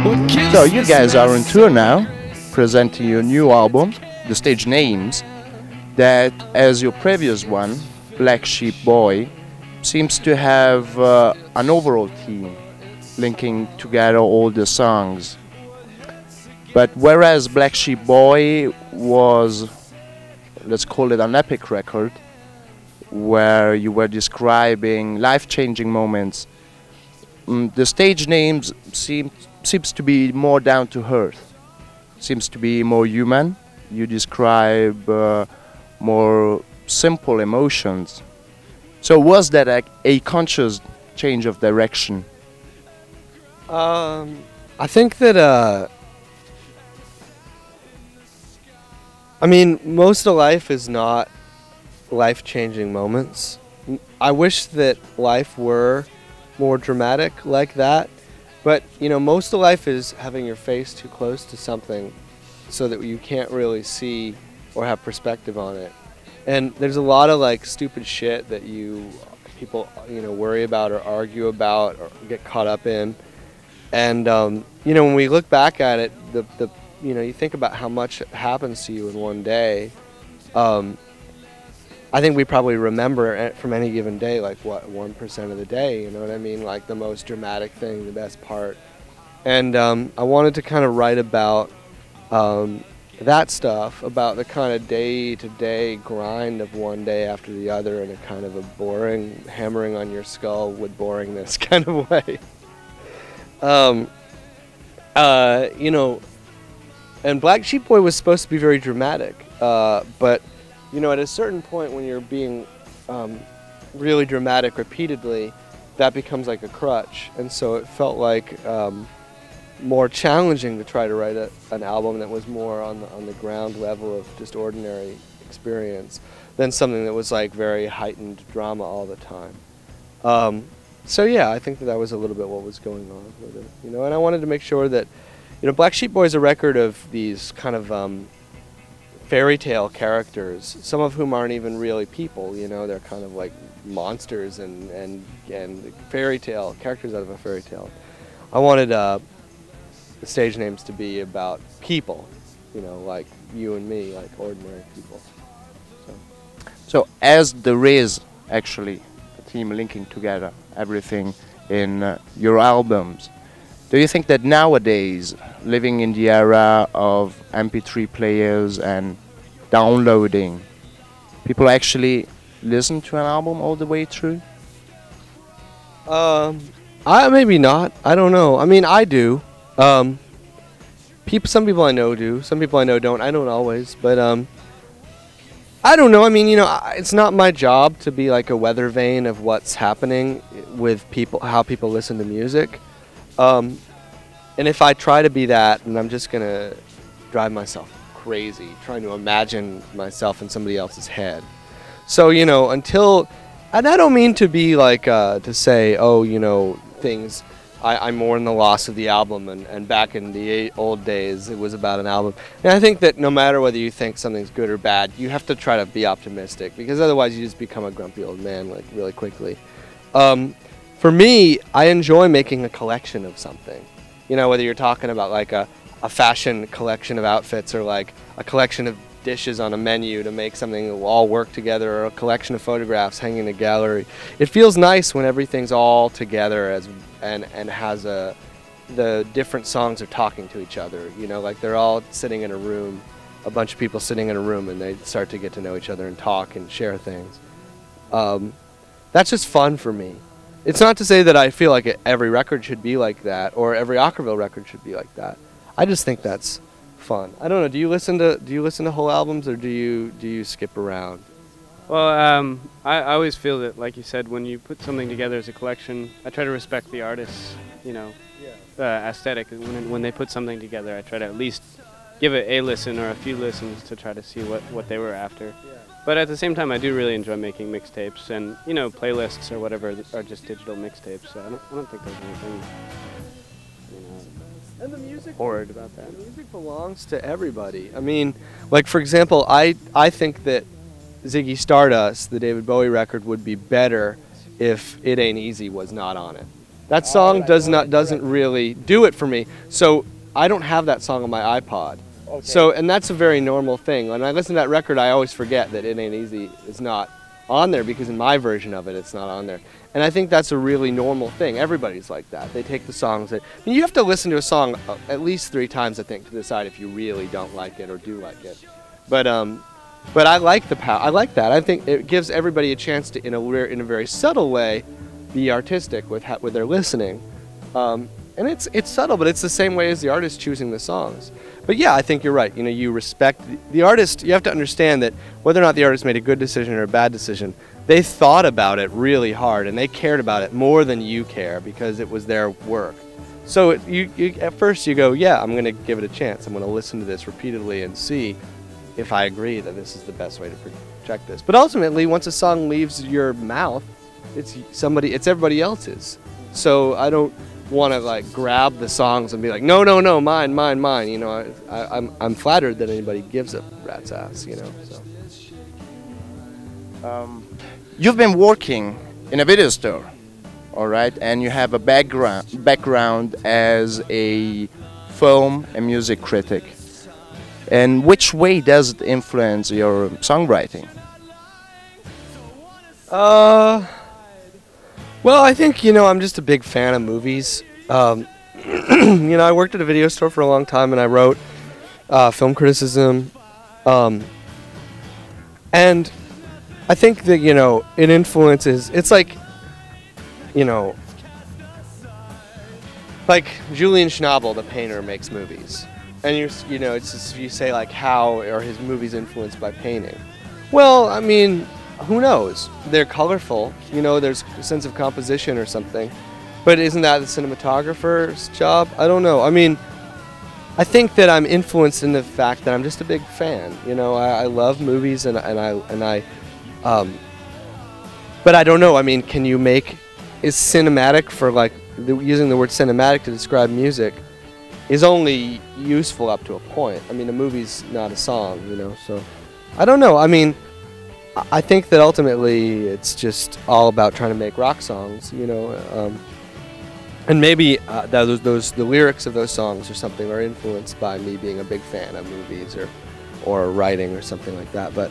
So you guys are on tour now, presenting your new album, The Stage Names, that, as your previous one, Black Sheep Boy, seems to have an overall theme, linking together all the songs. But whereas Black Sheep Boy was, let's call it an epic record, where you were describing life-changing moments, the Stage Names seems to be more down to earth, seems to be more human. You describe more simple emotions. So was that a conscious change of direction? I think that I mean, most of life is not life-changing moments. I wish that life were more dramatic like that, but you know, most of life is having your face too close to something so that you can't really see or have perspective on it. And there's a lot of like stupid shit that people worry about or argue about or get caught up in. And you know, when we look back at it, you think about how much happens to you in one day. I think we probably remember from any given day, like what, 1% of the day, you know what I mean? Like the most dramatic thing, the best part. And I wanted to kind of write about that stuff, about the kind of day-to-day grind of one day after the other in a kind of a boring, hammering on your skull with boringness kind of way. You know, and Black Sheep Boy was supposed to be very dramatic, but you know, at a certain point when you're being really dramatic repeatedly, that becomes like a crutch. And so it felt like more challenging to try to write an album that was more on the ground level of just ordinary experience than something that was like very heightened drama all the time. So yeah, I think that was a little bit what was going on with it. You know, and I wanted to make sure that, you know, Black Sheep Boy is a record of these kind of fairy tale characters, some of whom aren't even really people, you know, they're kind of like monsters and fairy tale characters out of a fairy tale. I wanted the Stage Names to be about people, you know, like you and me, like ordinary people. So as there is actually a theme linking together everything in your albums, do you think that nowadays, living in the era of MP3 players and downloading, people actually listen to an album all the way through? Maybe not. I don't know. I mean, I do. Some people I know do. Some people I know don't. I don't always, but I don't know. I mean, you know, it's not my job to be like a weather vane of what's happening with people, how people listen to music. And if I try to be that, then I'm just going to drive myself crazy trying to imagine myself in somebody else's head. So, you know, and I don't mean to be like, to say, oh, you know, things, I mourn the loss of the album, and back in the old days it was about an album. And I think that no matter whether you think something's good or bad, you have to try to be optimistic, because otherwise you just become a grumpy old man like really quickly. For me, I enjoy making a collection of something. You know, whether you're talking about like a fashion collection of outfits, or like a collection of dishes on a menu to make something that will all work together, or a collection of photographs hanging in a gallery. It feels nice when everything's all together and has the different songs are talking to each other. You know, like they're all sitting in a room, a bunch of people sitting in a room, and they start to get to know each other and talk and share things. That's just fun for me. It's not to say that I feel like every record should be like that, or every Okkervill record should be like that. I just think that's fun. I don't know. Do you listen to whole albums, or do you skip around? Well, I always feel that, like you said, when you put something together as a collection, I try to respect the artist's, you know, aesthetic. When they put something together, I try to at least give it a listen or a few listens to try to see what they were after. Yeah. But at the same time, I do really enjoy making mixtapes, and you know, playlists or whatever are just digital mixtapes. So I don't think there's anything, you know, and the music horrid about that. The music belongs to everybody. I mean, like for example, I think that Ziggy Stardust, the David Bowie record, would be better if It Ain't Easy was not on it. That song doesn't really do it for me. So I don't have that song on my iPod. Okay. So, and that's a very normal thing. When I listen to that record, I always forget that It Ain't Easy is not on there, because in my version of it, it's not on there. And I think that's a really normal thing. Everybody's like that. They take the songs that, I mean, you have to listen to a song at least 3 times, I think, to decide if you really don't like it or do like it. But I like I like that. I think it gives everybody a chance to, in a very subtle way, be artistic with their listening. And it's subtle, but it's the same way as the artist choosing the songs. But yeah, I think you're right. You know, you respect the artist. You have to understand that whether or not the artist made a good decision or a bad decision, they thought about it really hard, and they cared about it more than you care, because it was their work. So at first you go, yeah, I'm going to give it a chance. I'm going to listen to this repeatedly and see if I agree that this is the best way to project this. But ultimately, once a song leaves your mouth, it's everybody else's. So I don't want to like grab the songs and be like, no, mine. You know, I'm flattered that anybody gives a rat's ass. You know. So. You've been working in a video store, all right, and you have a background as a film and music critic. And which way does it influence your songwriting? Well, I think, you know, I'm just a big fan of movies. You know, I worked at a video store for a long time, and I wrote film criticism. And I think that, you know, it influences, it's like, you know, like Julian Schnabel, the painter, makes movies. And you know, it's just, you say like, how are his movies influenced by painting? Well, I mean, who knows? They're colorful, you know, there's a sense of composition or something. But isn't that the cinematographer's job? I don't know. I mean, I think that I'm influenced in the fact that I'm just a big fan. You know, I love movies, but I don't know. I mean, can you is cinematic for like, using the word cinematic to describe music is only useful up to a point. I mean, a movie's not a song, you know, so I don't know. I mean, I think that ultimately it's just all about trying to make rock songs, you know, and maybe the lyrics of those songs or something are influenced by me being a big fan of movies or writing or something like that. But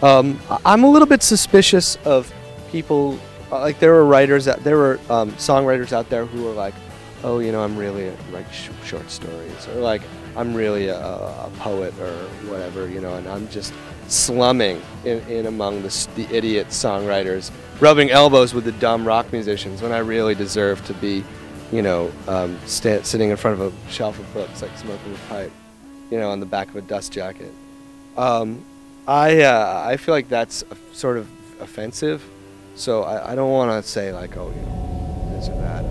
I'm a little bit suspicious of people, like there were songwriters out there who were like, oh, you know, I'm really like short stories, or like I'm really a poet or whatever, you know, and I'm just slumming in among the idiot songwriters, rubbing elbows with the dumb rock musicians when I really deserve to be, you know, sitting in front of a shelf of books, like smoking a pipe, you know, on the back of a dust jacket. I feel like that's sort of offensive, so I don't want to say like, oh, you know, this or that.